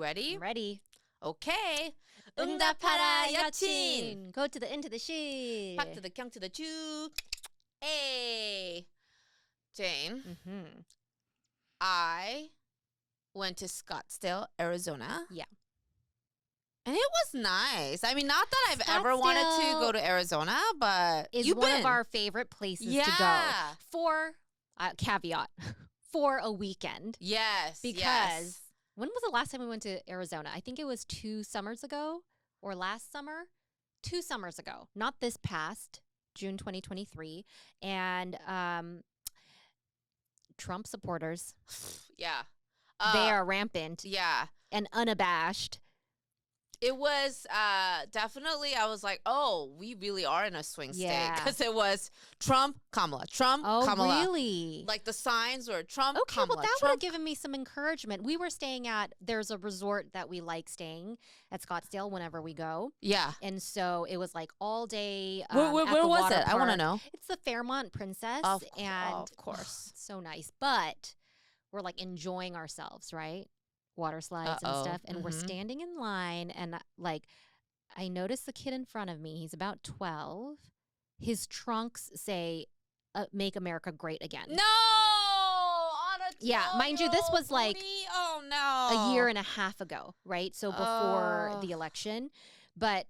ready? I'm ready. Okay. 응답하라 여친. Go to the into the she. Back to the kyung to the chu. Hey. Jane, I went to Scottsdale, Arizona. Yeah. And it was nice. I mean, not that I've ever wanted to go to Arizona, but it's you've one been. of our favorite places to go. For caveat, for a weekend. Yes. Because when was the last time we went to Arizona? I think it was 2 summers ago or last summer. 2 summers ago, not this past June 2023. And Trump supporters. Yeah. They are rampant. Yeah. And unabashed. It was definitely, I was like, oh, we really are in a swing state. Because it was Trump, Kamala, Trump, Kamala. Oh, really? Like the signs were Trump, okay, Kamala. Well, that would have given me some encouragement. We were staying at, there's a resort that we like staying at Scottsdale whenever we go. Yeah. And so it was like all day. Where was it? Park. I want to know. It's the Fairmont Princess. Of course. It's so nice. But we're like enjoying ourselves, right? Water slides and stuff. And we're standing in line. And like, I noticed the kid in front of me. He's about 12. His trunks say, Make America Great Again. No! On a yeah, mind you, this was like a year and a half ago, right? So before the election. But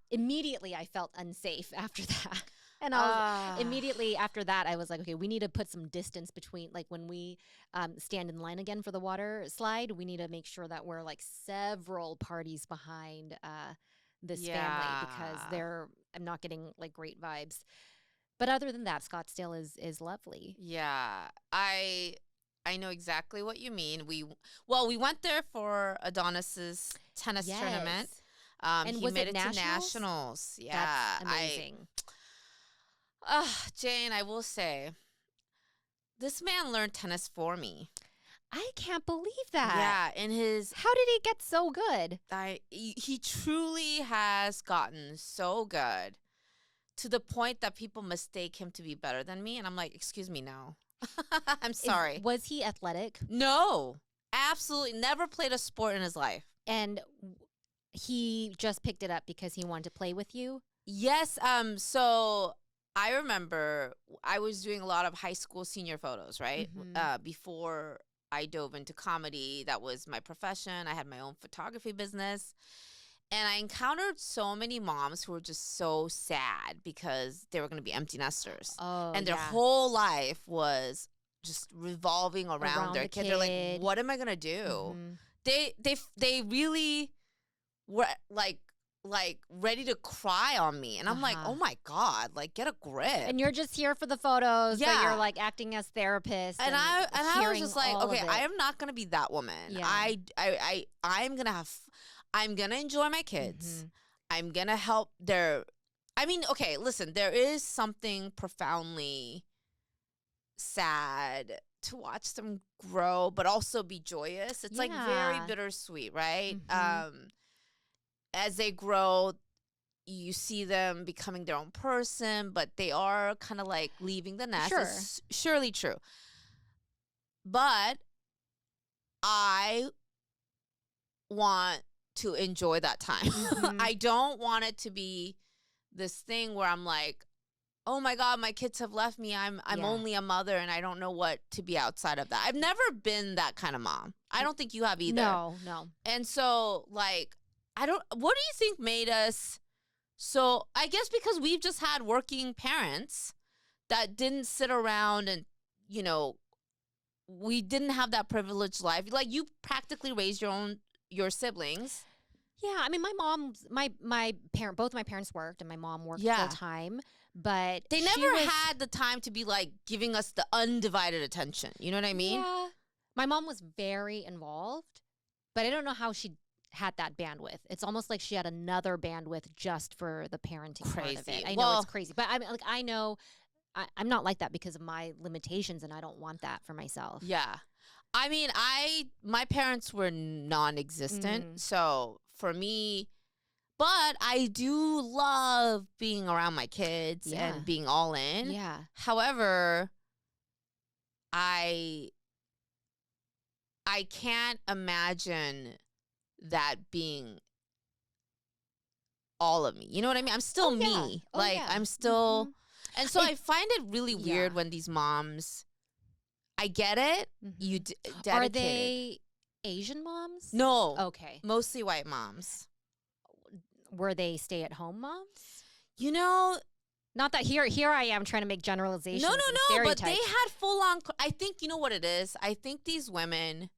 immediately I felt unsafe after that. And I was immediately after that, I was like, okay, we need to put some distance between, like when we stand in line again for the water slide, we need to make sure that we're like several parties behind this family because I'm not getting like great vibes. But other than that, Scottsdale is lovely. Yeah, I know exactly what you mean. We went there for Adonis's tennis tournament. And he made it to nationals. Yeah, that's amazing. Jane, I will say, this man learned tennis for me. I can't believe that. Yeah, how did he get so good? He truly has gotten so good to the point that people mistake him to be better than me, and I'm like, excuse me, no. I'm sorry. Was he athletic? No, absolutely never played a sport in his life. And he just picked it up because he wanted to play with you? Yes. So I remember I was doing a lot of high school senior photos, right? Before I dove into comedy, that was my profession. I had my own photography business. And I encountered so many moms who were just so sad because they were going to be empty nesters. And their whole life was just revolving around their kid. They're like, what am I going to do? They really were like ready to cry on me. And I'm like, oh my God, like get a grip. And you're just here for the photos, but you're like acting as therapist. And I was just like, okay, I am not gonna be that woman. Yeah. I'm gonna enjoy my kids. I'm gonna help okay, listen, there is something profoundly sad to watch them grow, but also be joyous. It's like very bittersweet, right? As they grow, you see them becoming their own person, but they are kind of like leaving the nest. It's surely true. But I want to enjoy that time. I don't want it to be this thing where I'm like, oh my God, my kids have left me. I'm only a mother and I don't know what to be outside of that. I've never been that kind of mom. I don't think you have either. No. And so like, what do you think made us so, I guess because we've just had working parents that didn't sit around and, you know, we didn't have that privileged life. Like you practically raised your siblings. Yeah, I mean, both my parents worked and my mom worked full time, but they never had the time to be like giving us the undivided attention. You know what I mean? Yeah. My mom was very involved, but I don't know how she had that bandwidth. It's almost like she had another bandwidth just for the parenting part of it. I know it's crazy, but I mean, like I know I'm not like that because of my limitations, and I don't want that for myself. Yeah, I mean, my parents were non-existent, so for me, but I do love being around my kids and being all in. Yeah. However, I can't imagine that being all of me. You know what I mean? I'm still me. I'm still, and so I find it really weird when these moms, I get it. You dedicated. Are they Asian moms? No. Okay. Mostly white moms. Were they stay-at-home moms? You know, not that here I am trying to make generalizations. No, but they had full-on, I think, you know what it is? I think these women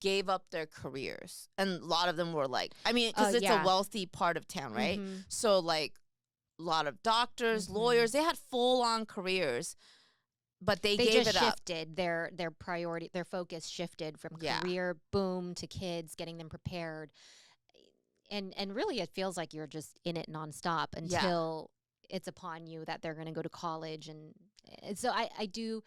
gave up their careers. And a lot of them were like, I mean, because it's a wealthy part of town, right? So, like, a lot of doctors, lawyers, they had full-on careers. But they gave just it shifted their priority, their focus shifted from career boom to kids, getting them prepared. And really, it feels like you're just in it nonstop until it's upon you that they're going to go to college. And so I do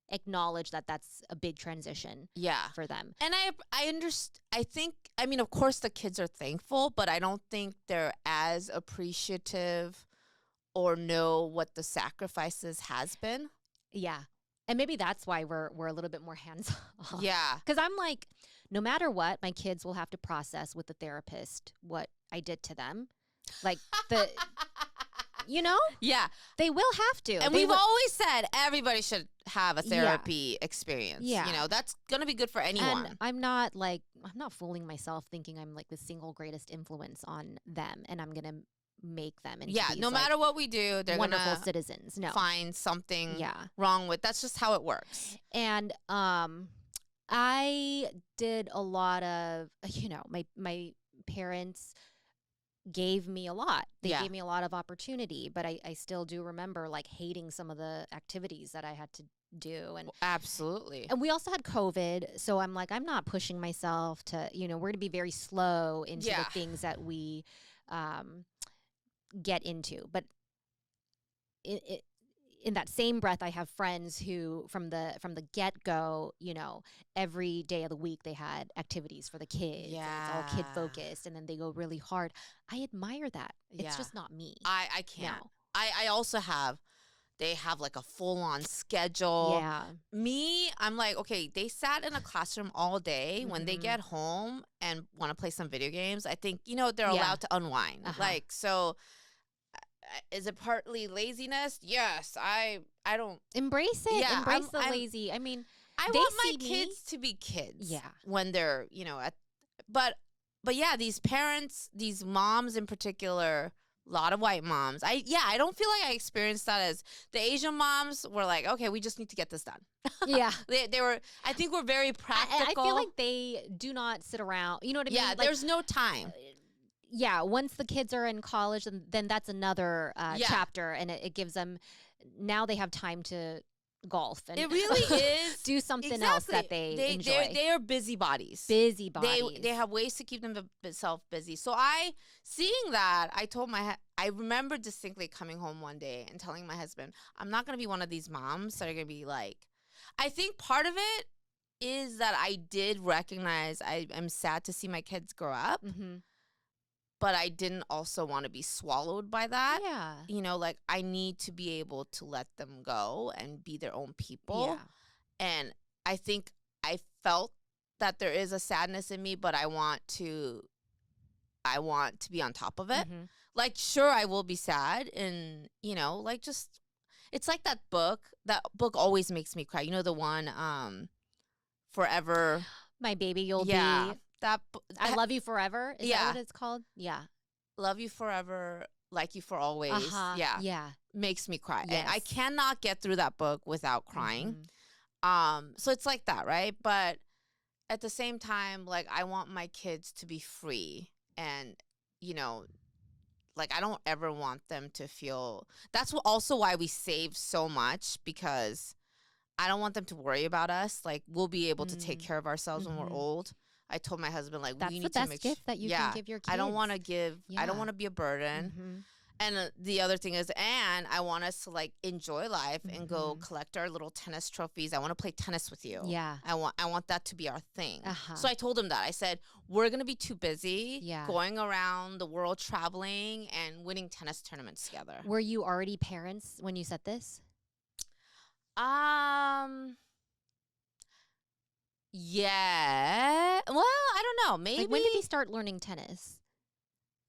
acknowledge that that's a big transition for them. And I understand. I think, I mean, of course, the kids are thankful, but I don't think they're as appreciative or know what the sacrifices has been. Yeah. And maybe that's why we're a little bit more hands-off. Yeah. Because I'm like, no matter what, my kids will have to process with the therapist what I did to them. Like you know? Yeah. They will have to. And we've always said everybody should have a therapy experience. Yeah. You know, that's going to be good for anyone. And I'm not fooling myself thinking I'm like the single greatest influence on them and I'm going to make them into these, no matter what we do, they're wonderful citizens. No. Find something wrong with. That's just how it works. And I did a lot of, you know, my parents gave me a lot. They gave me a lot of opportunity, but I still do remember like hating some of the activities that I had to do. And absolutely. And we also had COVID. So I'm like, I'm not pushing myself to, you know, we're going to be very slow into the things that we get into. But in that same breath, I have friends who from the get-go, you know, every day of the week they had activities for the kids. Yeah. And it's all kid-focused, and then they go really hard. I admire that. It's just not me. I can't. No. I also have, they have like a full-on schedule. Yeah. Me, I'm like, okay, they sat in a classroom all day. When they get home and want to play some video games, I think, you know, they're allowed to unwind. Like, so... is it partly laziness? Yes. I don't embrace it. Yeah, embrace the lazy. I mean, I want my kids to be kids. Yeah. When they're, you know, but yeah, these parents, these moms in particular, a lot of white moms. I don't feel like I experienced that as the Asian moms were like, okay, we just need to get this done. Yeah. they were, I think we're very practical. I feel like they do not sit around. You know what I mean? Yeah, like, there's no time. Yeah, once the kids are in college, then that's another chapter, and it gives them, now they have time to golf. And it really is. Do something else that they enjoy. They are busybodies. They have ways to keep themselves busy. So seeing that, I remember distinctly coming home one day and telling my husband, I'm not going to be one of these moms that are going to be like, I think part of it is that I did recognize I am sad to see my kids grow up. But I didn't also want to be swallowed by that. Yeah. You know, like, I need to be able to let them go and be their own people. Yeah. And I think I felt that there is a sadness in me, but I want to be on top of it. Like, sure, I will be sad. And, you know, like, just, it's like that book. That book always makes me cry. You know, the one, Forever. My baby, you'll be. I Love You Forever. Is that what it's called? Yeah. Love You Forever, Like You for Always. Yeah. Makes me cry. Yes. And I cannot get through that book without crying. So it's like that, right? But at the same time, like, I want my kids to be free. And, you know, like, I don't ever want them to feel... That's also why we save so much, because I don't want them to worry about us. Like, we'll be able to take care of ourselves when we're old. I told my husband, like, we need to make sure. That's the best gift that you can give your kids. I don't want to give, I don't want to be a burden. And the other thing is, and I want us to, like, enjoy life and go collect our little tennis trophies. I want to play tennis with you. Yeah. I want that to be our thing. So I told him that. I said, we're going to be too busy going around the world traveling and winning tennis tournaments together. Were you already parents when you said Yeah. Well, I don't know. Maybe. Like, when did he start learning tennis?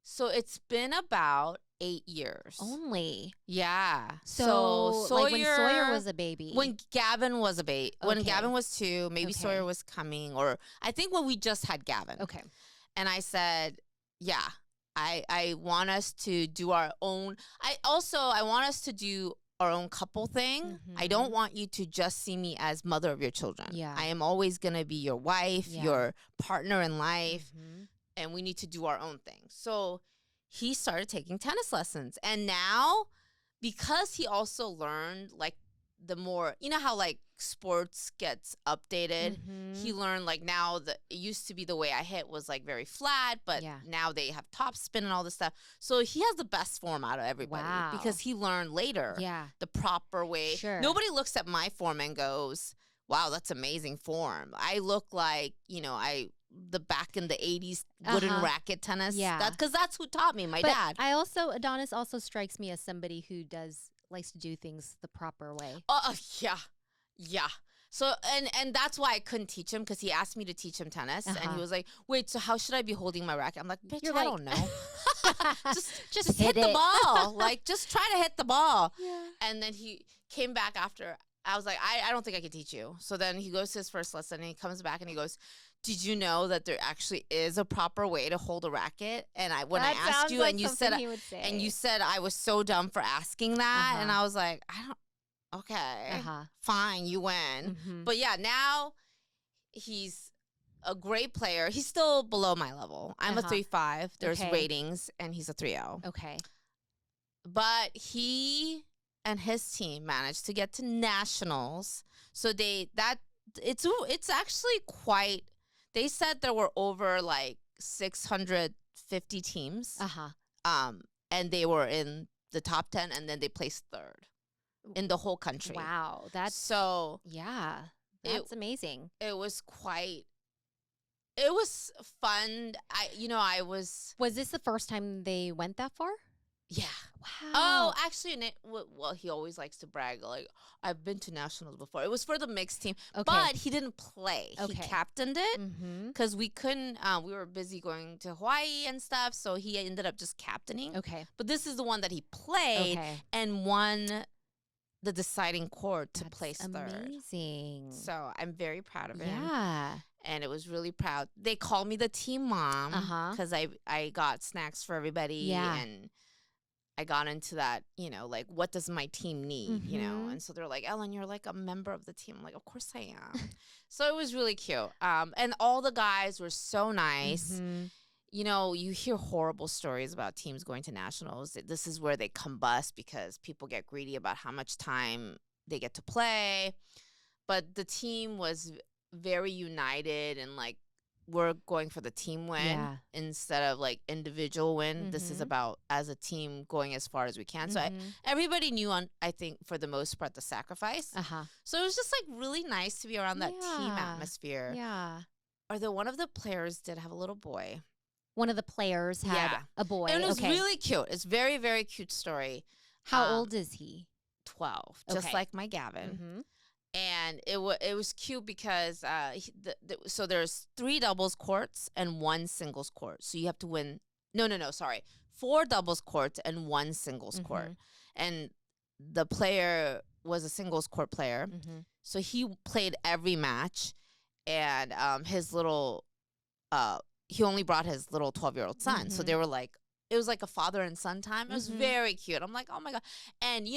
So it's been about 8 years. Only. Yeah. So Sawyer, like when Sawyer was a baby. When Gavin was a baby. When Okay. Gavin was 2, maybe Okay. Sawyer was coming. Or I think when we just had Gavin. Okay. And I said, yeah, I want us to do our own. I want us to do our own couple thing. Mm-hmm. I don't want you to just see me as mother of your children. Yeah. I am always going to be your wife, your partner in life. Mm-hmm. And we need to do our own thing. So he started taking tennis lessons. And now, because he also learned, like, the more, you know how, like, sports gets updated? Mm-hmm. He learned, like, now it used to be the way I hit was, like, very flat, but now they have top spin and all this stuff. So he has the best form out of everybody. Wow. Because he learned later the proper way. Sure. Nobody looks at my form and goes, wow, that's amazing form. I look like, the back in the 80s wooden racket tennis. Yeah. Because that's who taught me, my dad. Adonis also strikes me as somebody who likes to do things the proper way. Yeah. Yeah. So, and that's why I couldn't teach him, because he asked me to teach him tennis. And he was like, wait, so how should I be holding my racket? I'm like, bitch, I don't know. just hit the ball. Like, just try to hit the ball. Yeah. And then he came back after. I was like, I don't think I can teach you. So then he goes to his first lesson and he comes back and he goes, did you know that there actually is a proper way to hold a racket? And when I asked you, and you said I was so dumb for asking that, and I was like, okay, fine, you win. Mm-hmm. But yeah, now he's a great player. He's still below my level. I'm a 3.5. There's ratings, and he's a 3.0. Okay. But he and his team managed to get to nationals. So it's actually quite. They said there were over like 650 teams. And they were in the top 10, and then they placed 3rd in the whole country. Wow, that's amazing. It was fun. Was this the first time they went that far? Yeah. Wow. Oh, actually, well, he always likes to brag, like, I've been to nationals before. It was for the mixed team, but he didn't play. He captained it because we couldn't, we were busy going to Hawaii and stuff, so he ended up just captaining. Okay. But this is the one that he played and won the deciding court to place 3rd. Amazing. So I'm very proud of him. Yeah. And it was really proud. They call me the team mom because I got snacks for everybody and I got into that, like, what does my team need, And so they're like, Ellen, you're like a member of the team. I'm like, of course I am. So it was really cute. And all the guys were so nice. Mm-hmm. You hear horrible stories about teams going to nationals. This is where they combust because people get greedy about how much time they get to play. But the team was very united and, like, we're going for the team win instead of, like, individual win. This is about, as a team, going as far as we can. So everybody knew, I think, for the most part, the sacrifice. So it was just, like, really nice to be around that team atmosphere. Yeah. Although one of the players did have a little boy. One of the players had a boy. And it was really cute. It's very, very cute story. How old is he? 12, just like my Gavin. And it was cute because so there's 3 doubles courts and 1 singles court. So you have to win. No, sorry. 4 doubles courts and 1 singles court. And the player was a singles court player. So he played every match. And his little, he only brought his little 12-year-old son. So they were like, it was like a father and son time. It was very cute. I'm like, oh my God. And,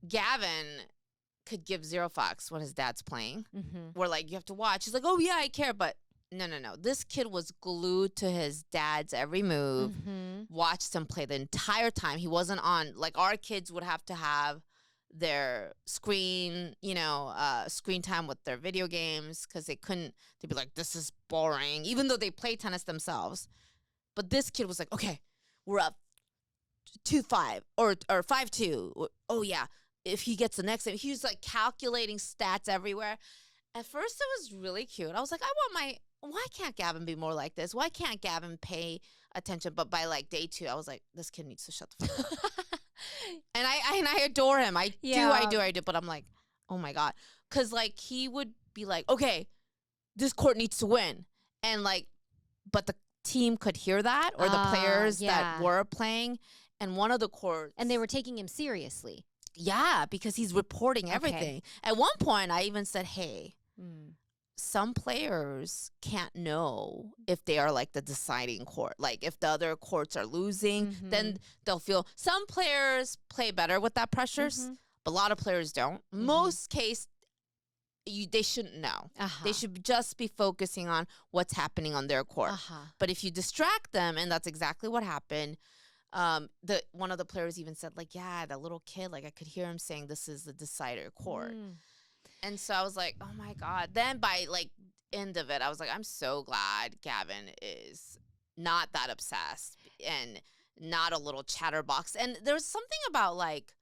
Gavin could give 0 fucks when his dad's playing. We're like, you have to watch. He's like, oh yeah, I care. But no. This kid was glued to his dad's every move, watched him play the entire time. He wasn't on, like, our kids would have to have their screen time with their video games because they'd be like, this is boring, even though they play tennis themselves. But this kid was like, okay, we're up 2-5 or 5-2. Oh yeah. If he gets the next game, he was like calculating stats everywhere. At first, it was really cute. I was like, why can't Gavin be more like this? Why can't Gavin pay attention? But by like day 2, I was like, this kid needs to shut the fuck up. And I adore him. I do. But I'm like, oh my God. Because, like, he would be like, okay, this court needs to win. And like, but the team could hear that, or the players that were playing, and one of the courts. And they were taking him seriously. Yeah, because he's reporting everything. Okay. At one point, I even said, hey, some players can't know if they are like the deciding court. Like if the other courts are losing, then they'll feel. Some players play better with that pressures, but a lot of players don't. Most case, they shouldn't know. They should just be focusing on what's happening on their court. But if you distract them, and that's exactly what happened. One of the players even said, like, yeah, that little kid, like I could hear him saying, this is the decider court. And so I was like, oh my God. Then by like end of it, I was like, I'm so glad Gavin is not that obsessed and not a little chatterbox. And there's something about like,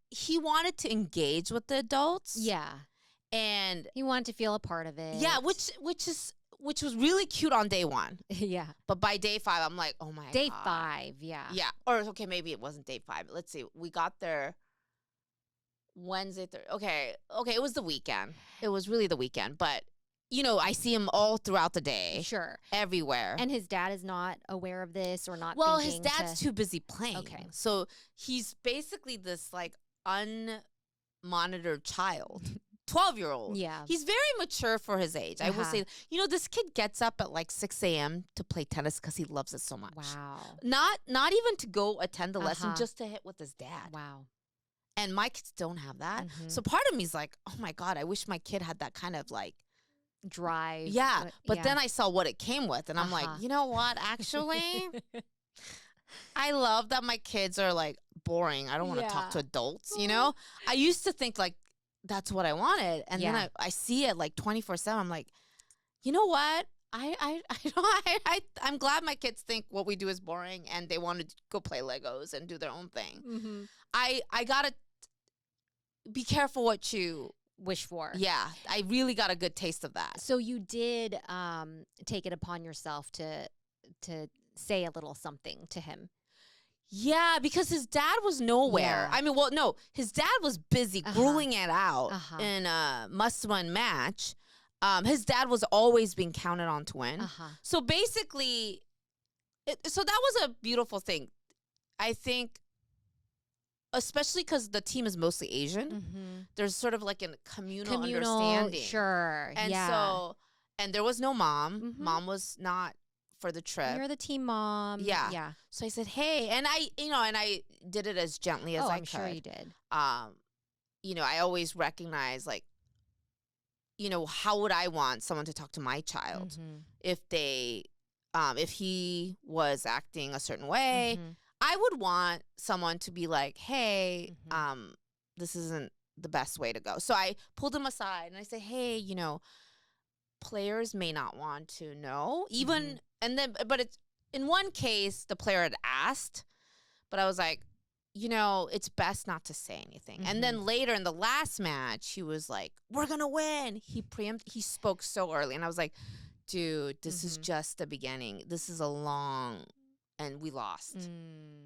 he wanted to engage with the adults. Yeah. And he wanted to feel a part of it. Yeah, which was really cute on day 1. Yeah. But by day 5, I'm like, oh my God. Day 5, yeah. Yeah. Or, okay, maybe it wasn't day 5. Let's see. We got there Wednesday, Thursday. Okay, it was the weekend. It was really the weekend. But, you know, I see him all throughout the day. Sure. Everywhere. And his dad is not aware of this or not his dad's too busy playing. Okay. So he's basically this, like, unmonitored child. 12-year-old. Yeah. He's very mature for his age. I will say, you know, this kid gets up at like 6 a.m. to play tennis because he loves it so much. Wow. Not even to go attend the lesson, just to hit with his dad. Wow. And my kids don't have that. So part of me is like, oh my God, I wish my kid had that kind of like drive. Yeah. But then I saw what it came with, and I'm like, you know what? Actually, I love that my kids are like boring. I don't want to talk to adults, you know? I used to think like, that's what I wanted. And then I see it like 24/7. I'm like, you know what? I'm glad my kids think what we do is boring and they want to go play Legos and do their own thing. I gotta be careful what you wish for. Yeah. I really got a good taste of that. So you did take it upon yourself to say a little something to him. Yeah, because his dad was nowhere. I mean, well, no, his dad was busy grueling it out in a must-win match. His dad was always being counted on to win. So basically, so that was a beautiful thing. I think, especially because the team is mostly Asian, there's sort of like a communal understanding. Sure, and so, and there was no mom. Mom was not for the trip. You're the team mom. Yeah. So I said, hey, and I did it as gently as I could. I'm sure you did. You know, I always recognize, like, you know, how would I want someone to talk to my child if he was acting a certain way? I would want someone to be like, hey, this isn't the best way to go. So I pulled him aside and I said, hey, you know, players may not want to know, even, and then, but it's, in one case, the player had asked, but I was like, you know, it's best not to say anything. And then later in the last match, he was like, we're going to win. He spoke so early. And I was like, dude, this is just the beginning. This is a long, and we lost.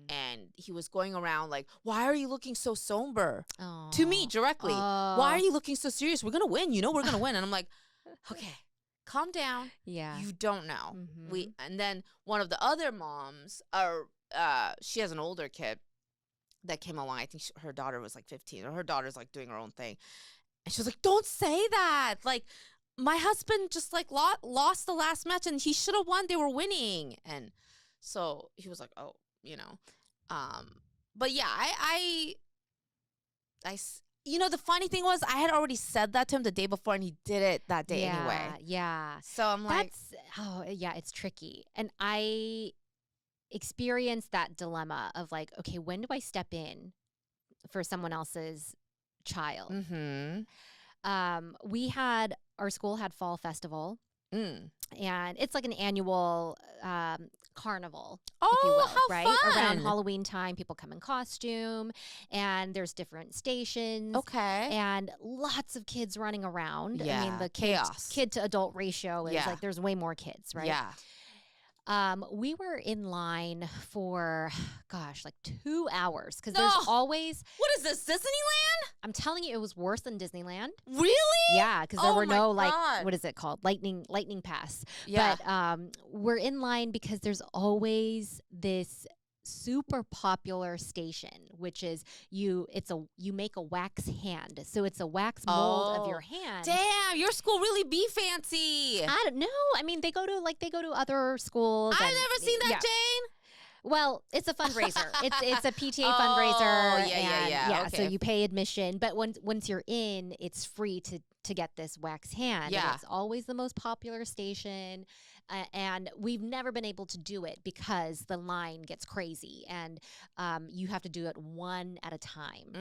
And he was going around like, why are you looking so somber? To me directly. Why are you looking so serious? We're going to win. You know, we're going to win. And I'm like, okay, calm down. Yeah. You don't know. And then one of the other moms, she has an older kid that came along. I think her daughter was like 15, or her daughter's like doing her own thing. And she was like, don't say that. Like, my husband just like lost the last match and he should have won. They were winning. And so he was like, oh, you know. But yeah, I you know, the funny thing was I had already said that to him the day before and he did it that day anyway. Yeah. So I'm like, it's tricky. And I experienced that dilemma of like, okay, when do I step in for someone else's child? Our school had fall festival, and it's like an annual carnival, if you will, how right? fun. Around Halloween time, people come in costume, and there's different stations. Okay. And lots of kids running around. Yeah, I mean, the chaos. kid to adult ratio is like there's way more kids, right? Yeah. We were in line for, gosh, like 2 hours because No. there's always. What is this, Disneyland? I'm telling you, it was worse than Disneyland. Really? Yeah, because there were no God. like, what is it called? Lightning pass. Yeah. But we're in line because there's always this super popular station, which is you make a wax hand. So it's a wax mold of your hand. Damn, your school really be fancy. I don't know. I mean, they go to other schools. I've never seen that, yeah. Jane. Well, it's a fundraiser. it's a PTA fundraiser. Yeah. Okay. So you pay admission, but once you're in, it's free to get this wax hand. Yeah. And it's always the most popular station. And we've never been able to do it because the line gets crazy and you have to do it one at a time.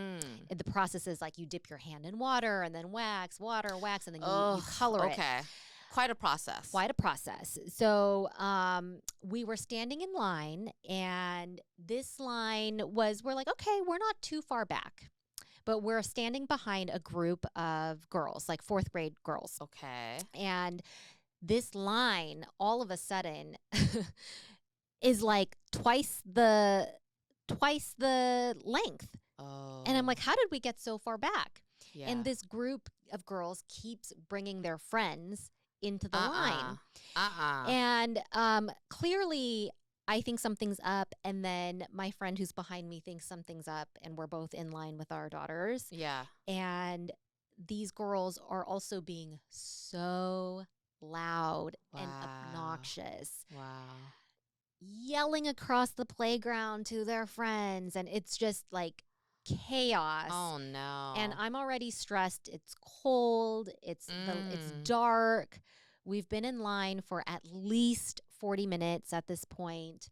And the process is like you dip your hand in water and then wax, water, wax, and then you color it. Okay. Quite a process. So we were standing in line, and this line we're like, okay, we're not too far back. But we're standing behind a group of girls, like 4th grade girls. Okay. And this line, all of a sudden, is like twice the length. Oh. And I'm like, how did we get so far back? Yeah. And this group of girls keeps bringing their friends into the line. And clearly, I think something's up. And then my friend who's behind me thinks something's up. And we're both in line with our daughters. Yeah. And these girls are also being so loud and obnoxious. Wow. Yelling across the playground to their friends. And it's just like chaos. Oh no. And I'm already stressed. It's cold. It's dark. We've been in line for at least 40 minutes at this point.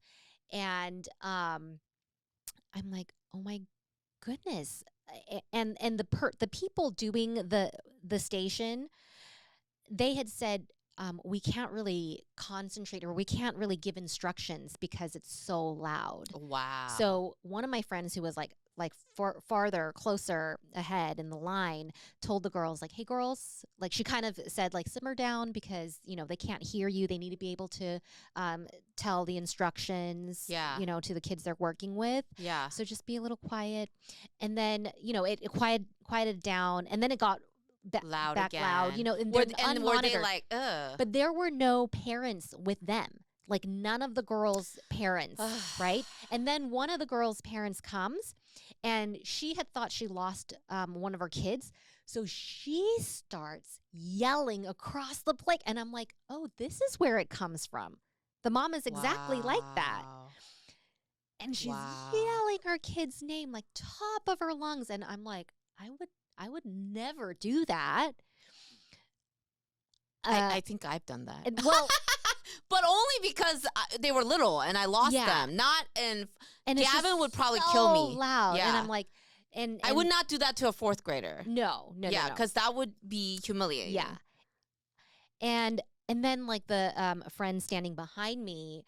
And I'm like, oh my goodness. And the people doing the station, they had said, we can't really concentrate or we can't really give instructions because it's so loud. Wow. So one of my friends who was farther, closer ahead in the line told the girls, like, hey, girls, like she kind of said, like, simmer down because, they can't hear you. They need to be able to tell the instructions, to the kids they're working with. Yeah. So just be a little quiet. And then, it quieted down and then it got loud back again. Loud, and were they like, ugh? But there were no parents with them. Like none of the girls' parents, right? And then one of the girls' parents comes and she had thought she lost one of her kids. So she starts yelling across the plate. And I'm like, oh, this is where it comes from. The mom is exactly like that. And she's yelling her kid's name like top of her lungs. And I'm like, I would never do that. I think I've done that. Well, but only because they were little and I lost them. And Gavin would probably kill me. Loud. Yeah. And I'm like, and I would not do that to a 4th grader. No. Yeah, because that would be humiliating. Yeah. And then like the friend standing behind me,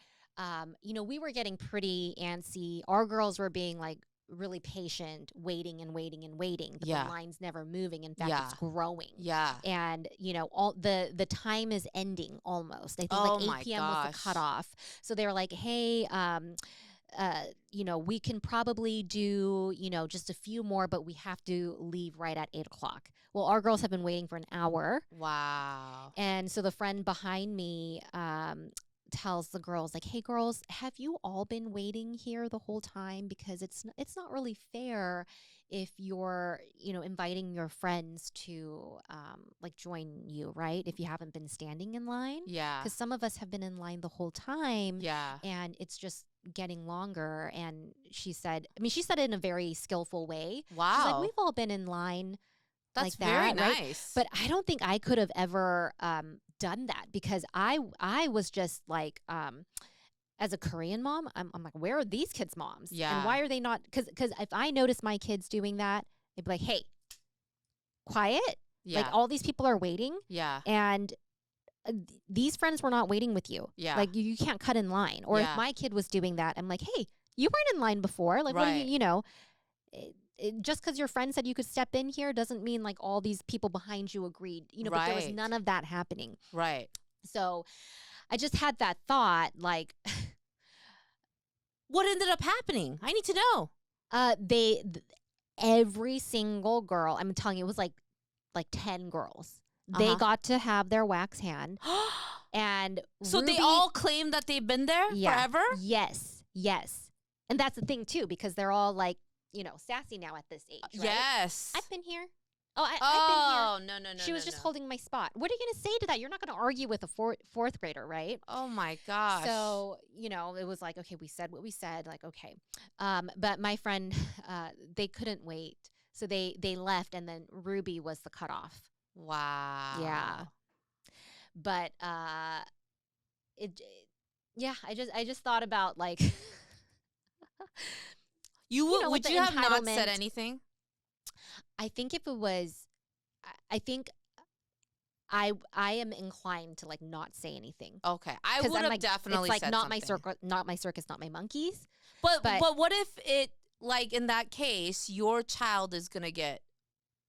we were getting pretty antsy. Our girls were being like really patient, waiting and waiting and waiting. But the line's never moving. In fact, it's growing. Yeah. And, all the time is ending almost. I think 8 p.m. was the cutoff. So they were like, hey, we can probably do, just a few more, but we have to leave right at 8 o'clock. Well, our girls have been waiting for an hour. Wow. And so the friend behind me tells the girls, like, hey, girls, have you all been waiting here the whole time? Because it's not really fair if you're, inviting your friends to, join you, right? If you haven't been standing in line. Yeah. Because some of us have been in line the whole time. Yeah. And it's just getting longer. And she said it in a very skillful way. Wow. She's like, we've all been in line. That's like very that, nice. Right? But I don't think I could have ever done that because I was just like, as a Korean mom, I'm like, where are these kids' moms? Yeah. And why are they not? Because if I notice my kids doing that, they'd be like, hey, quiet. Yeah. Like all these people are waiting. Yeah. And these friends were not waiting with you. Yeah. Like you can't cut in line. Or if my kid was doing that, I'm like, hey, you weren't in line before. Like, what do you, just because your friend said you could step in here doesn't mean like all these people behind you agreed, but there was none of that happening. Right. So I just had that thought, like, what ended up happening? I need to know. Every single girl, I'm telling you, it was like 10 girls. They got to have their wax hand. And so Ruby, they all claim that they've been there forever? Yes. And that's the thing, too, because they're all like, sassy now at this age, right? Yes. I've been here. I've been here. No. She was just holding my spot. What are you going to say to that? You're not going to argue with a fourth grader, right? Oh, my gosh. So, it was like, okay, we said what we said. Like, okay. But my friend, they couldn't wait. So they left, and then Ruby was the cutoff. Wow. Yeah. But I just thought about, like, would you have not said anything? I think if it was, I think I am inclined to, like, not say anything. Okay, I would have definitely said something. Not my circus, not my monkeys. But what if it, like, in that case, your child is gonna get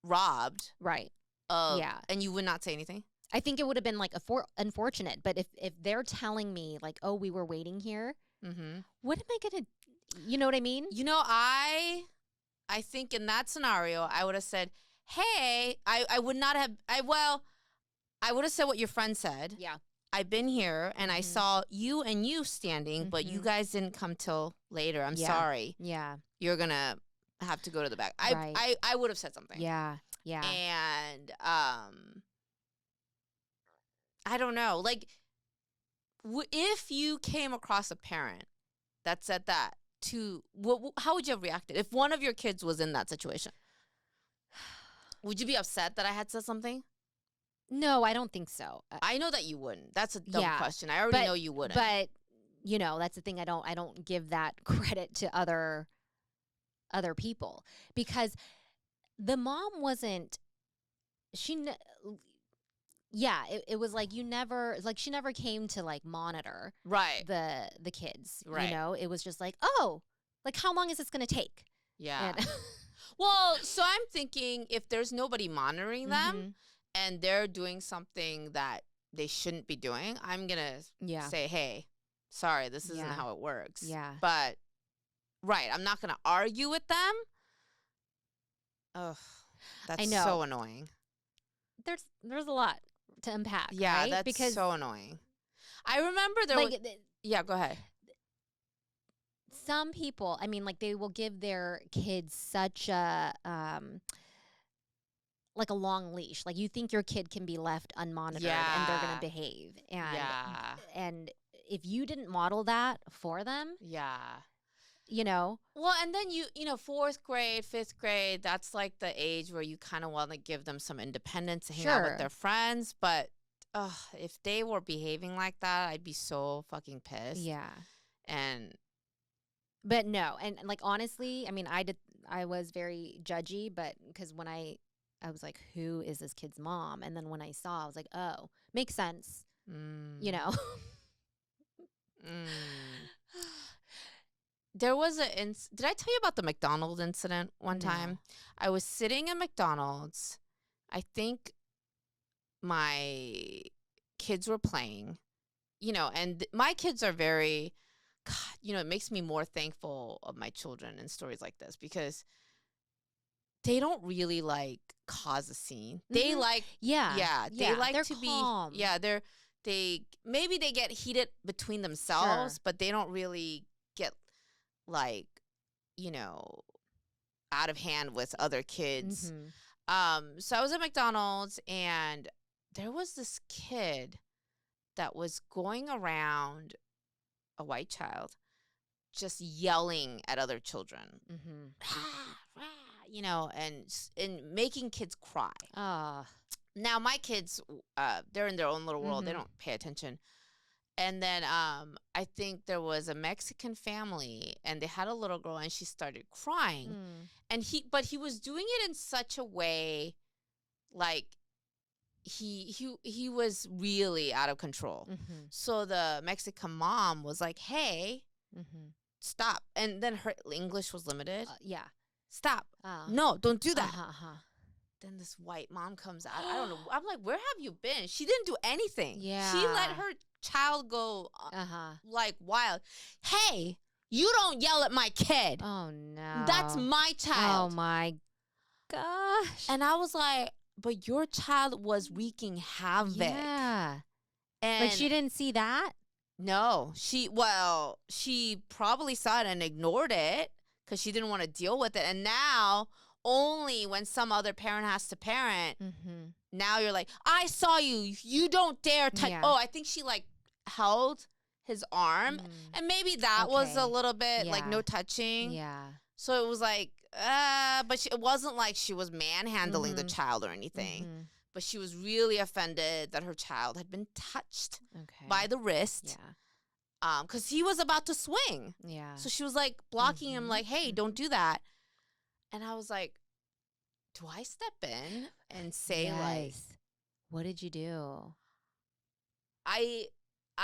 robbed, right? Yeah, and you would not say anything. I think it would have been, like, unfortunate. But if they're telling me, like, oh, we were waiting here, what am I gonna? You know what I mean? I think in that scenario, I would have said, hey, I would not have, I would have said what your friend said. Yeah. I've been here and I saw you and you standing, but you guys didn't come till later. I'm sorry. Yeah. You're going to have to go to the back. Right. I would have said something. Yeah. And I don't know. Like, if you came across a parent that said that, how would you have reacted if one of your kids was in that situation? Would you be upset that I had said something? No, I don't think so. I know that you wouldn't. That's a dumb question. I already know you wouldn't. But that's the thing. I don't give that credit to other people, because the mom wasn't. It was like she never came to, like, monitor the kids. Right. It was just like, oh, like, how long is this going to take? Yeah. Well, so I'm thinking if there's nobody monitoring them and they're doing something that they shouldn't be doing, I'm going to say, hey, sorry, this isn't how it works. Yeah. But, I'm not going to argue with them. Ugh, that's so annoying. There's a lot to unpack. Yeah, right? that's so annoying. I remember there was... Yeah, go ahead. Some people, I mean, like, they will give their kids such a, like, a long leash. Like, you think your kid can be left unmonitored and they're going to behave. And if you didn't model that for them. Yeah. Well, and then fourth grade, fifth grade, that's like the age where you kind of want to give them some independence to hang out with their friends. But if they were behaving like that, I'd be so fucking pissed. Yeah. But no, and, like, honestly, I mean, I was very judgy, but because when I was like, who is this kid's mom? And then when I saw, I was like, oh, makes sense. There was did I tell you about the McDonald's incident one time? I was sitting at McDonald's. I think my kids were playing, and my kids are very... God, it makes me more thankful of my children in stories like this, because they don't really, like, cause a scene. They like, they like to calm. maybe they get heated between themselves, but they don't really get, like, out of hand with other kids. So I was at McDonald's and there was this kid that was going around, a white child, just yelling at other children, and making kids cry. Now my kids, they're in their own little world. They don't pay attention. And then I think there was a Mexican family, and they had a little girl, and she started crying. And he was doing it in such a way, like, he was really out of control. So the Mexican mom was like, hey, stop. And then her English was limited. Yeah. Stop. No, don't do that. then this white mom comes out. I don't know. I'm like, where have you been? She didn't do anything. Yeah. She let her child go like wild. Hey, you don't yell at my kid. Oh, no. That's my child. Oh, my gosh. And I was like, but your child was wreaking havoc. Yeah. And like, she didn't see that? No. She probably saw it and ignored it because she didn't want to deal with it. And now, only when some other parent has to parent, now you're like, I saw you. You don't dare touch. Yeah. Oh, I think she, like, held his arm. And maybe that was a little bit, like, no touching. Yeah. So it was like, but it wasn't like she was manhandling the child or anything. But she was really offended that her child had been touched by the wrist. Yeah. Because he was about to swing. Yeah. So she was like blocking him, like, hey, don't do that. And I was like, do I step in and say, like, what did you do? I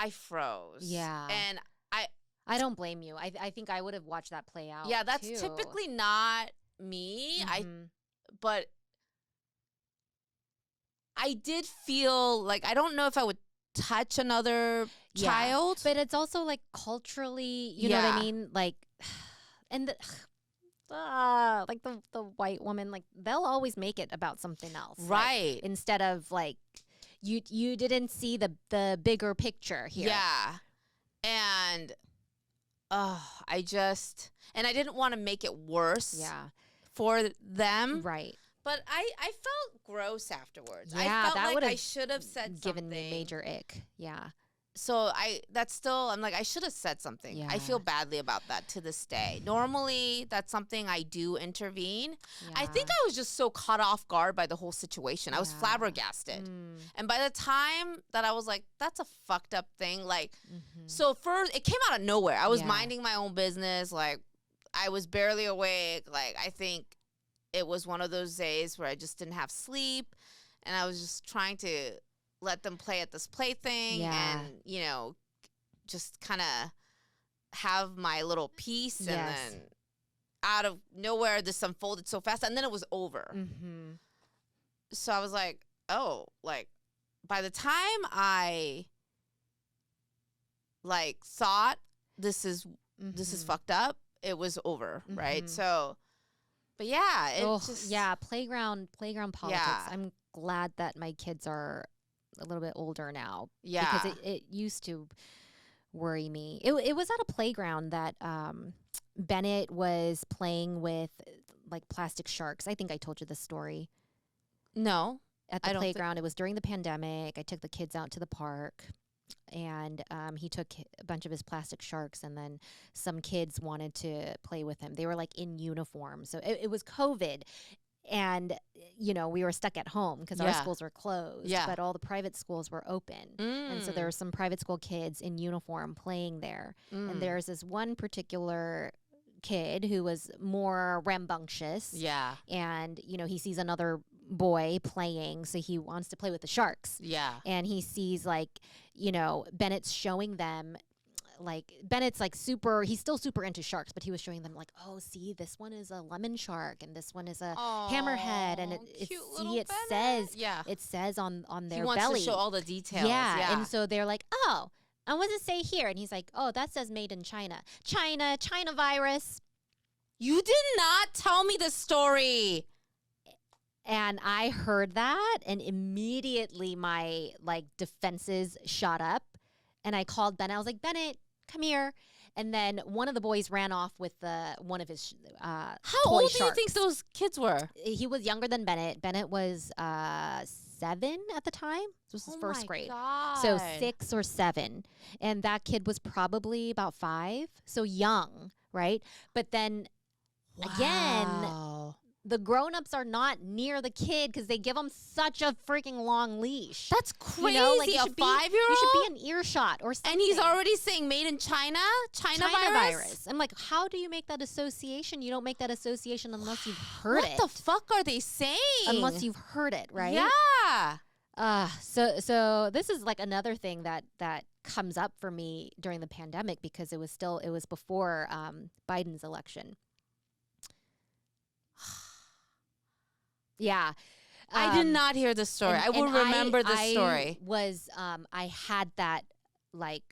froze. Yeah. And I don't blame you. I think I would have watched that play out. Yeah, that's typically not me. But I did feel like, I don't know if I would touch another child. But it's also like culturally, you know what I mean? Like, and like the white woman, like they'll always make it about something else. Right. Like, instead of like, you didn't see the bigger picture here. Yeah. And I didn't want to make it worse for them. Right. But I felt gross afterwards. Yeah, I felt that like I should have said given something. Me major ick. Yeah. So I'm like, I should have said something. Yeah. I feel badly about that to this day. Normally, that's something I do intervene. Yeah. I think I was just so caught off guard by the whole situation. I was flabbergasted. And by the time that I was like, that's a fucked up thing. Like, so first, it came out of nowhere. I was minding my own business. Like, I was barely awake. Like, I think it was one of those days where I just didn't have sleep. And I was just trying to let them play at this plaything and, you know, just kind of have my little piece. And then out of nowhere, this unfolded so fast. And then it was over. So I was like, oh, like, by the time I, like, thought this is fucked up, it was over, right? So, but yeah. Playground politics. Yeah. I'm glad that my kids are a little bit older now. Yeah. Because it used to worry me. It was at a playground that Bennett was playing with, like, plastic sharks. I think I told you this story. No. At the playground. It was during the pandemic. I took the kids out to the park. And he took a bunch of his plastic sharks, and then some kids wanted to play with him. They were, like, in uniform. So it was COVID. And, you know, we were stuck at home because our schools were closed, but all the private schools were open. And so there were some private school kids in uniform playing there. And there's this one particular kid who was more rambunctious. Yeah. And, you know, he sees another boy playing, so he wants to play with the sharks. Yeah. And he sees, like, you know, Bennett's showing them, like, Bennett's like he's still super into sharks, but he was showing them, like, oh, see, this one is a lemon shark and this one is a hammerhead, and it says on their belly. He wants to show all the details. Yeah. And so they're like, oh, and what does it say here? And he's like, oh, that says made in China. China virus. You did not tell me the story. And I heard that, and immediately my, like, defenses shot up. And I called Bennett. I was like, Bennett, come here. And then one of the boys ran off with one of his How old do you think those kids were? He was younger than Bennett. Bennett was 7 at the time. This was his first grade. God. So 6 or 7. And that kid was probably about 5. So young, right? But then again, the grown-ups are not near the kid because they give them such a freaking long leash. That's crazy. You know, like, a 5-year-old? You should be an earshot or something. And he's already saying made in China? China virus? I'm like, how do you make that association? You don't make that association unless you've heard it. What the fuck are they saying? Unless you've heard it, right? Yeah. So this is, like, another thing that comes up for me during the pandemic, because it was before Biden's election. Yeah. I did not hear the story. I will remember the story. I had that like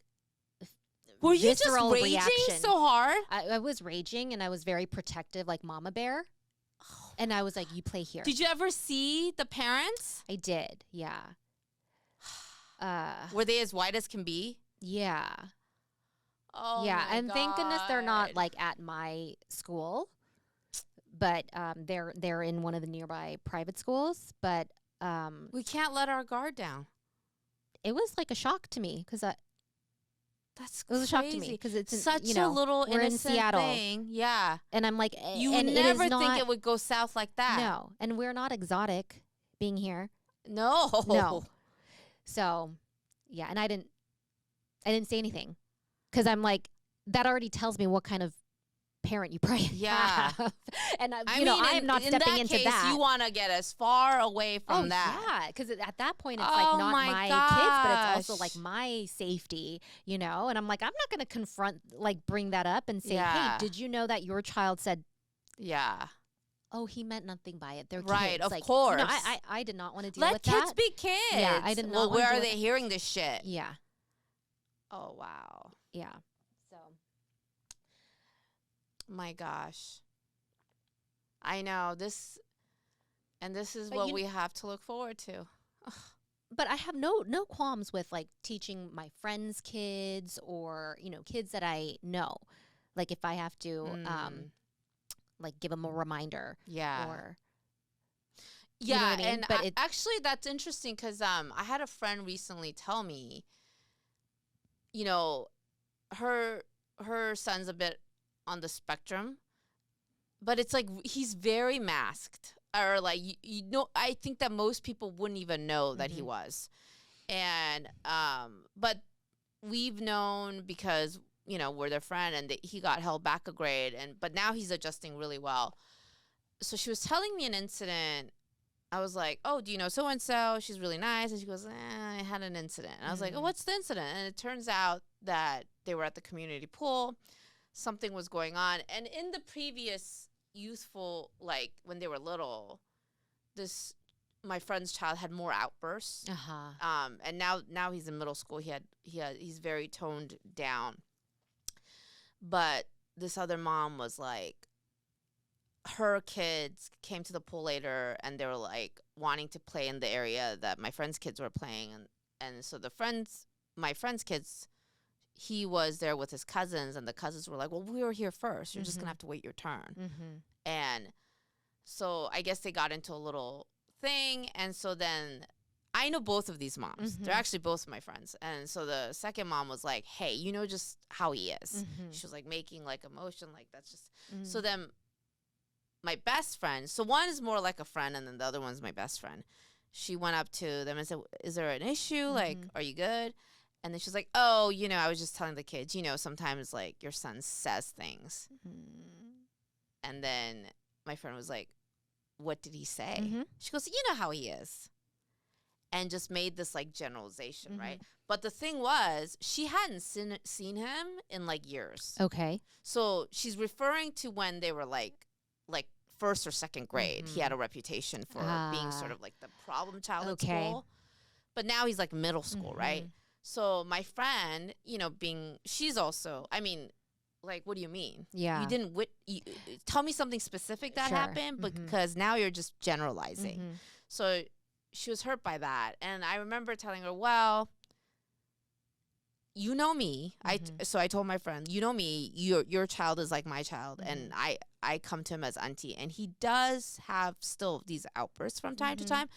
were you just raging reaction. So hard? I was raging and I was very protective, like mama bear. And I was like, you play here. Did you ever see the parents? I did, yeah. Were they as white as can be? Yeah. Oh, yeah, my and God. thank goodness they're not like at my school, but they're in one of the nearby private schools. But we can't let our guard down. It was like a shock to me because it was a shock to me because it's such you know, a little we're in innocent Seattle thing. Yeah, and I'm like, you and would never it is think it would go south like that. No, and we're not exotic being here. No. So, yeah, and I didn't say anything because I'm like, that already tells me what kind of parent you probably have. And I'm not stepping into that. You want to get as far away from that. Yeah, because at that point it's like not my kids, but it's also like my safety, you know. And I'm like, I'm not going to confront, like, bring that up and say, hey, did you know that your child said, oh, he meant nothing by it. They're right, kids. of like, course. You know, I did not want to deal with that. Let kids be kids. Yeah, I did not. Well, where are they hearing this shit? Yeah. Oh, wow. Yeah. So. My gosh. I know this, and this is what we have to look forward to. But I have no qualms with like teaching my friends' kids or, you know, kids that I know. Like if I have to like give them a reminder. Yeah. Or yeah, you know what I mean? And actually that's interesting because I had a friend recently tell me, you know, her son's a bit on the spectrum, but it's like he's very masked, or like you know, I think that most people wouldn't even know that he was. And but we've known because, you know, we're their friend, and he got held back a grade, but now he's adjusting really well. So she was telling me an incident. I was like, oh, do you know so-and-so? She's really nice. And she goes, I had an incident. And I was like, oh, what's the incident? And it turns out that they were at the community pool. Something was going on. And in the previous youthful, like when they were little, my friend's child had more outbursts. And now he's in middle school. He's very toned down. But this other mom was like, her kids came to the pool later and they were like wanting to play in the area that my friend's kids were playing. And so my friend's kids, he was there with his cousins, and the cousins were like, well, we were here first. You're just going to have to wait your turn. And so I guess they got into a little thing. And so then I know both of these moms. They're actually both my friends. And so the second mom was like, hey, you know just how he is. She was like making like emotion, like that's just. So then my best friend, so one is more like a friend and then the other one's my best friend. She went up to them and said, is there an issue? Like, are you good? And then she's like, oh, you know, I was just telling the kids, you know, sometimes like your son says things. And then my friend was like, what did he say? She goes, you know how he is. And just made this like generalization, right? But the thing was, she hadn't seen him in like years. Okay. So she's referring to when they were like first or second grade. He had a reputation for being sort of like the problem child at school. But now he's like middle school, right? So my friend, you know, she's also, I mean, like, what do you mean? Yeah. You didn't, tell me something specific that happened, because now you're just generalizing. So she was hurt by that. And I remember telling her, well, you know me. So I told my friend, you know me, your child is like my child. And I come to him as auntie. And he does have still these outbursts from time to time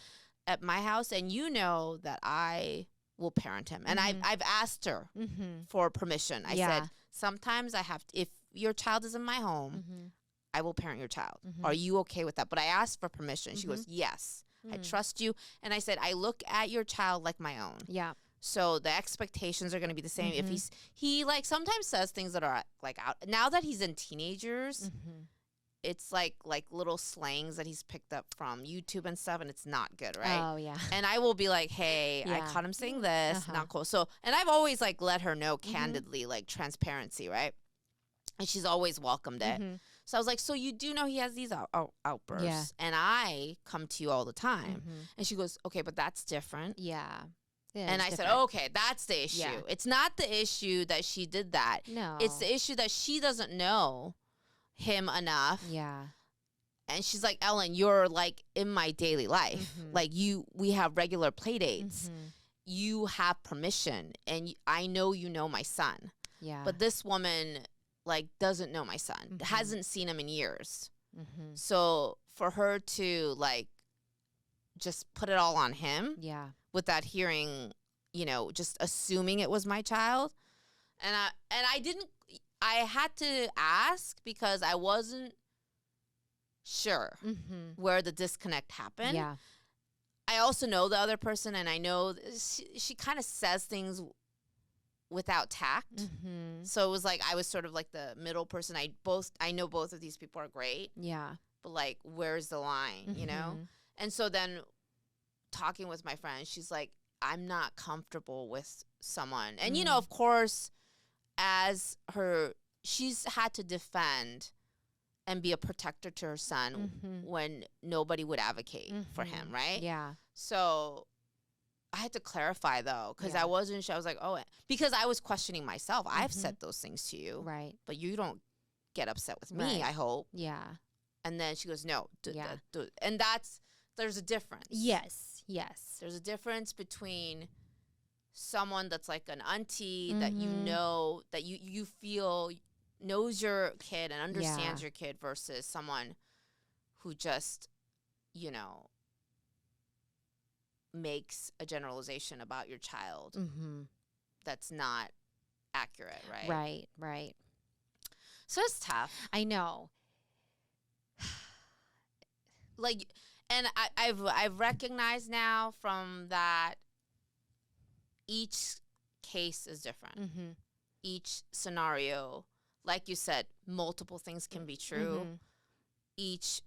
at my house. And you know that I will parent him. And I've asked her for permission. I said, sometimes I have to, if your child is in my home, I will parent your child. Are you okay with that? But I asked for permission. She goes, yes, I trust you. And I said, I look at your child like my own. Yeah. So the expectations are going to be the same. If he like sometimes says things that are like out. Now that he's in teenagers, it's like little slangs that he's picked up from YouTube and stuff, and it's not good, right? Oh yeah. And I will be like, hey, I caught him saying this, not cool. So, and I've always like let her know candidly, like transparency, right? And she's always welcomed it. So I was like, so you do know he has these outbursts, Yeah. and I come to you all the time. Mm-hmm. And she goes, okay, but that's different. Yeah. And I said, okay, that's the issue. Yeah. It's not the issue that she did that. No. It's the issue that she doesn't know him enough. Yeah. And she's like, Ellen, you're like in my daily life. Mm-hmm. Like we have regular play dates. Mm-hmm. You have permission, and I know you know my son. Yeah. But this woman like doesn't know my son. Mm-hmm. Hasn't seen him in years. Mm-hmm. So for her to like just put it all on him. Yeah. Without hearing, you know, just assuming it was my child. And I had to ask because I wasn't sure where the disconnect happened. Yeah. I also know the other person, and I know she kind of says things without tact. Mm-hmm. So it was like I was sort of like the middle person. I know both of these people are great. Yeah. But like, where's the line, you know? And so then talking with my friend, she's like, I'm not comfortable with someone. And, you know, of course, as she's had to defend and be a protector to her son when nobody would advocate for him, right? Yeah. So I had to clarify, though, because I wasn't sure. I was like, oh, because I was questioning myself. I've said those things to you. Right. But you don't get upset with me, I hope. Yeah. And then she goes, no. And there's a difference. Yes. There's a difference between someone that's like an auntie that you know, that you feel knows your kid and understands your kid versus someone who just, you know, makes a generalization about your child that's not accurate, right? Right. So it's tough. I know. Like, and I've recognized now from that each case is different. Each scenario, like you said, multiple things can be true. Each,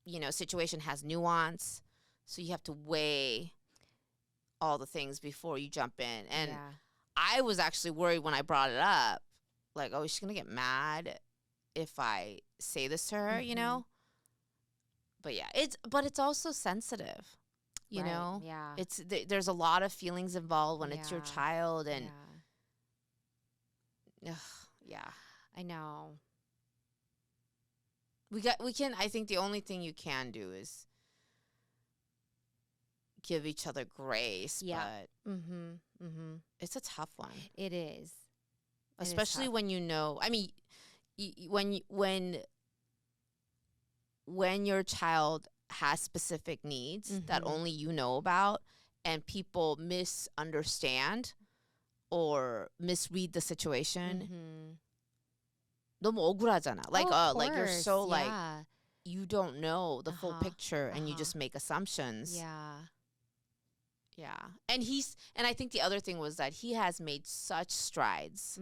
you know, situation has nuance. So you have to weigh all the things before you jump in. And I was actually worried when I brought it up, like, oh, is she going to get mad if I say this to her, you know? But yeah, it's also sensitive, you know? Yeah. There's a lot of feelings involved when it's your child, and I know. I think the only thing you can do is give each other grace, but it's a tough one. It is. Especially when you know, I mean, when your child has specific needs that only you know about, and people misunderstand or misread the situation, 너무 억울하잖아. Like, like you're so like, you don't know the full picture, and you just make assumptions. Yeah. And I think the other thing was that he has made such strides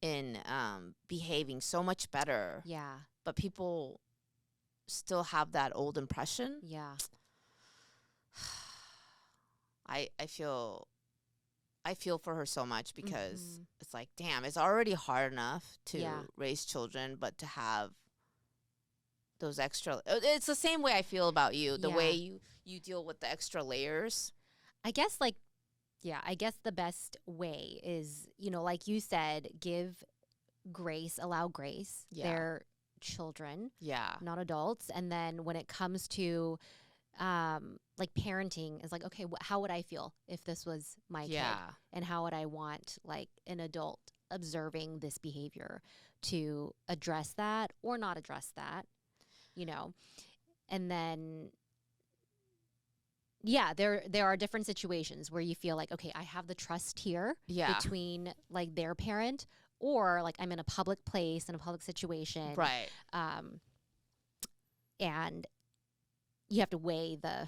in behaving so much better. Yeah. But people still have that old impression. Yeah. I feel for her so much, because it's like, damn, it's already hard enough to raise children, but to have those extra, it's the same way I feel about you, the way you deal with the extra layers. I guess I guess the best way is, you know, like you said, give grace, allow grace. They're children, not adults. And then when it comes to like parenting, it's like, okay, how would I feel if this was my kid? And how would I want like an adult observing this behavior to address that or not address that, you know? And then there are different situations where you feel like, okay, I have the trust here between like their parent, or like I'm in a public place, in a public situation. Right. And you have to weigh the,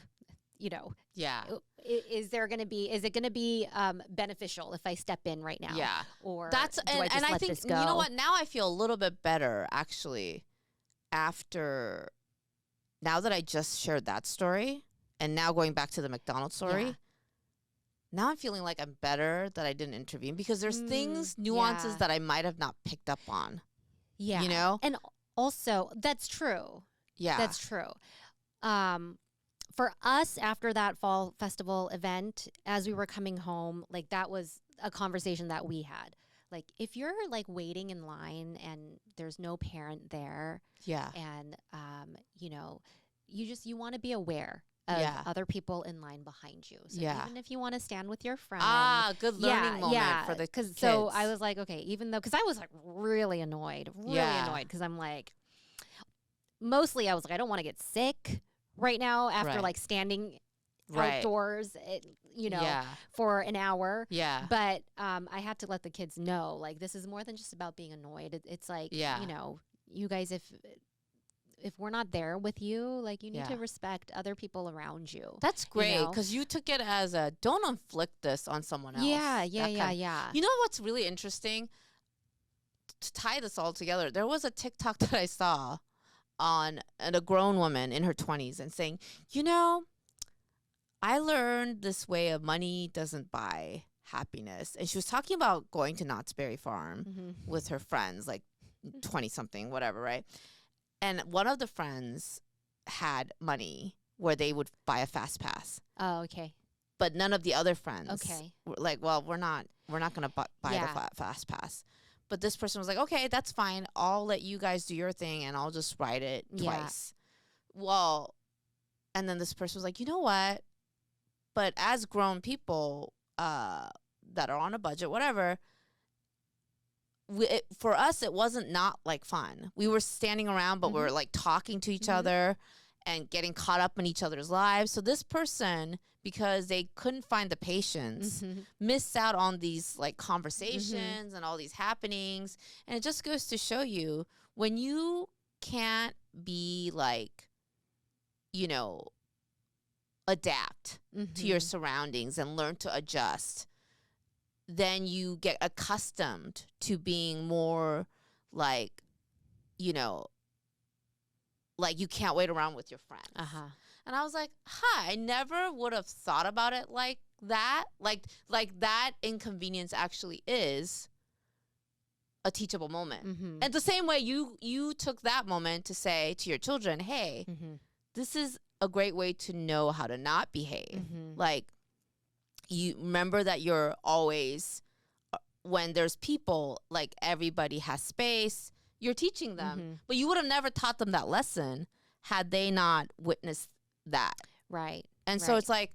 you know. Yeah. Is it going to be beneficial if I step in right now? Yeah. Or and I think, you know what, now I feel a little bit better actually now that I just shared that story. And now going back to the McDonald's story, now I'm feeling like I'm better that I didn't intervene, because there's nuances that I might have not picked up on. Yeah. You know? And Also, that's true. Yeah. That's true. For us, after that fall festival event, as we were coming home, like that was a conversation that we had. Like, if you're like waiting in line and there's no parent there, Yeah. and you know, you want to be aware of other people in line behind you. So even if you want to stand with your friend, good learning moment for the kids. So I was like, okay, even though, because I was like really annoyed, because I'm like, mostly I was like, I don't want to get sick right now after like standing outdoors, for an hour. Yeah. But I had to let the kids know, like, this is more than just about being annoyed. It's like, you know, you guys, if we're not there with you, like, you need to respect other people around you. That's great, because you took it as a, don't inflict this on someone else. Yeah. You know what's really interesting? To tie this all together, there was a TikTok that I saw on a grown woman in her 20s and saying, you know, I learned this way of money doesn't buy happiness. And she was talking about going to Knott's Berry Farm with her friends, like 20-something, whatever, right? And one of the friends had money where they would buy a fast pass. Oh, okay. But none of the other friends were like, well, we're not going to buy the fast pass. But this person was like, okay, that's fine. I'll let you guys do your thing and I'll just ride it twice. Well, and then this person was like, you know what? But as grown people that are on a budget, whatever, for us, it wasn't not like fun. We were standing around, but we were like talking to each other and getting caught up in each other's lives. So this person, because they couldn't find the patience, missed out on these like conversations and all these happenings. And it just goes to show you, when you can't be like, you know, adapt to your surroundings and learn to adjust, then you get accustomed to being more like, you know, like you can't wait around with your friends. And I was like, I never would have thought about it like that. Like that inconvenience actually is a teachable moment. And the same way you took that moment to say to your children, hey, this is a great way to know how to not behave. Like, you remember that you're always, when there's people, like everybody has space, you're teaching them. But you would have never taught them that lesson had they not witnessed that. Right. And so it's like,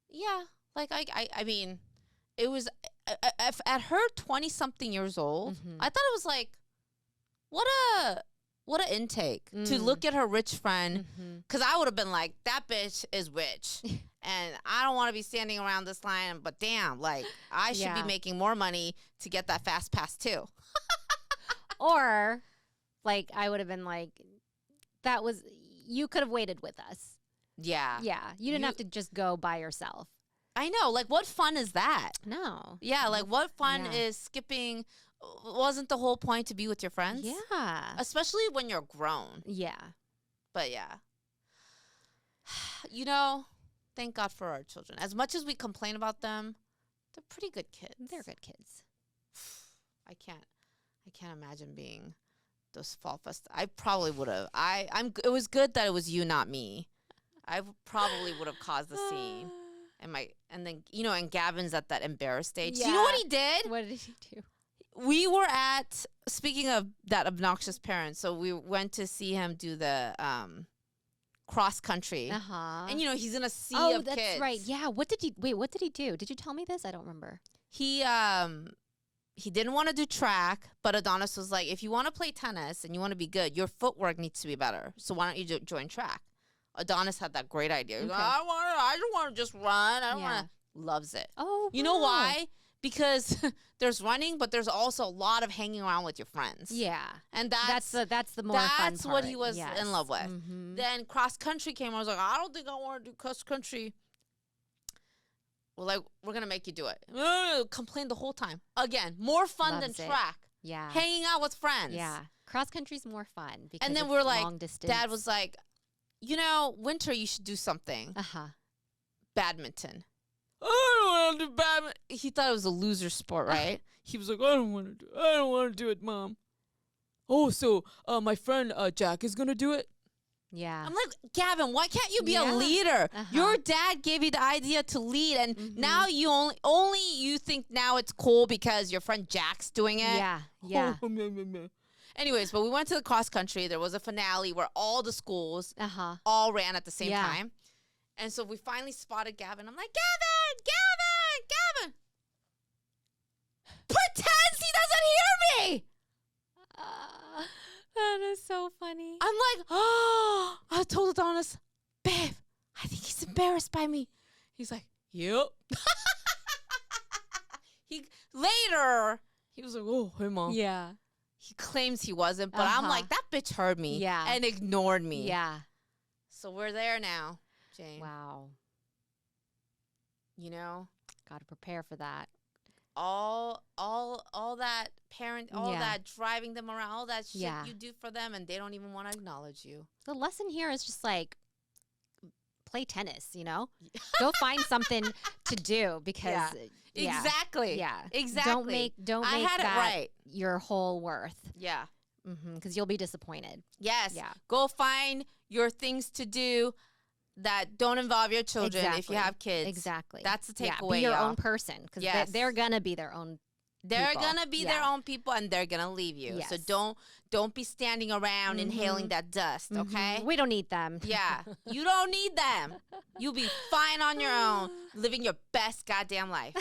yeah, like I mean, it was, at her 20-something years old, I thought it was like, what an intake to look at her rich friend, because I would have been like, that bitch is rich. And I don't want to be standing around this line, but damn, like, I should be making more money to get that fast pass too. Or, like, I would have been like, you could have waited with us. Yeah. Yeah. You didn't have to just go by yourself. I know. Like, what fun is that? No. Yeah. Like, what fun is skipping? Wasn't the whole point to be with your friends? Yeah. Especially when you're grown. Yeah. But yeah. You know, thank God for our children. As much as we complain about them, they're pretty good kids. They're good kids. I can't imagine being those fall fest. I probably would have. It was good that it was you, not me. I probably would have caused the scene. And then, you know, and Gavin's at that embarrassed stage. Yeah. Do you know what he did? What did he do? We were at, speaking of that obnoxious parent, so we went to see him do the cross country. And, you know, he's in a sea of kids. Oh, that's right. Yeah. What did he do? Did you tell me this? I don't remember. He didn't want to do track, but Adonis was like, if you want to play tennis and you want to be good, your footwork needs to be better. So why don't you join track? Adonis had that great idea. He was like, I don't want to just run. I don't want to. Loves it. Oh, you know why? Because there's running, but there's also a lot of hanging around with your friends. Yeah. And that's the more fun part. That's what he was in love with. Then cross country came. I was like, I don't think I want to do cross country. Well, like, we're going to make you do it. Complain the whole time. Again, more fun than track. Yeah. Hanging out with friends. Yeah. Cross country's more fun because and then it's we're like, long distance. Dad was like, you know, winter, you should do something. Badminton. I don't want to do badminton. He thought it was a loser sport, right? He was like, I don't want to do it, Mom. oh, so my friend Jack is gonna do it. Yeah. I'm like, Gavin, why can't you be a leader? Your dad gave you the idea to lead, and now you only you think now it's cool because your friend Jack's doing it. Yeah. Yeah. Anyways, but we went to the cross country. There was a finale where all the schools all ran at the same time. And so we finally spotted Gavin. I'm like, Gavin! Pretends he doesn't hear me! That is so funny. I'm like, oh, I told Adonis, babe, I think he's embarrassed by me. He's like, yep. Later, he was like, oh, hey, Mom. Yeah. He claims he wasn't, but I'm like, that bitch heard me and ignored me. Yeah. So we're there now, Jane. Wow. You know? Got to prepare for that. All that that driving them around, all that shit you do for them, and they don't even want to acknowledge you. The lesson here is just like, play tennis, you know? Go find something to do because exactly. Yeah. Exactly. Don't make that your whole worth. Yeah. Because you'll be disappointed. Yes. Yeah. Go find your things to do that don't involve your children if you have kids. Exactly. That's the takeaway. Be your own person because they're going to be their own They're going to be their own people and they're going to leave you. Yes. So don't be standing around inhaling that dust, okay? We don't need them. Yeah. You don't need them. You'll be fine on your own, living your best goddamn life.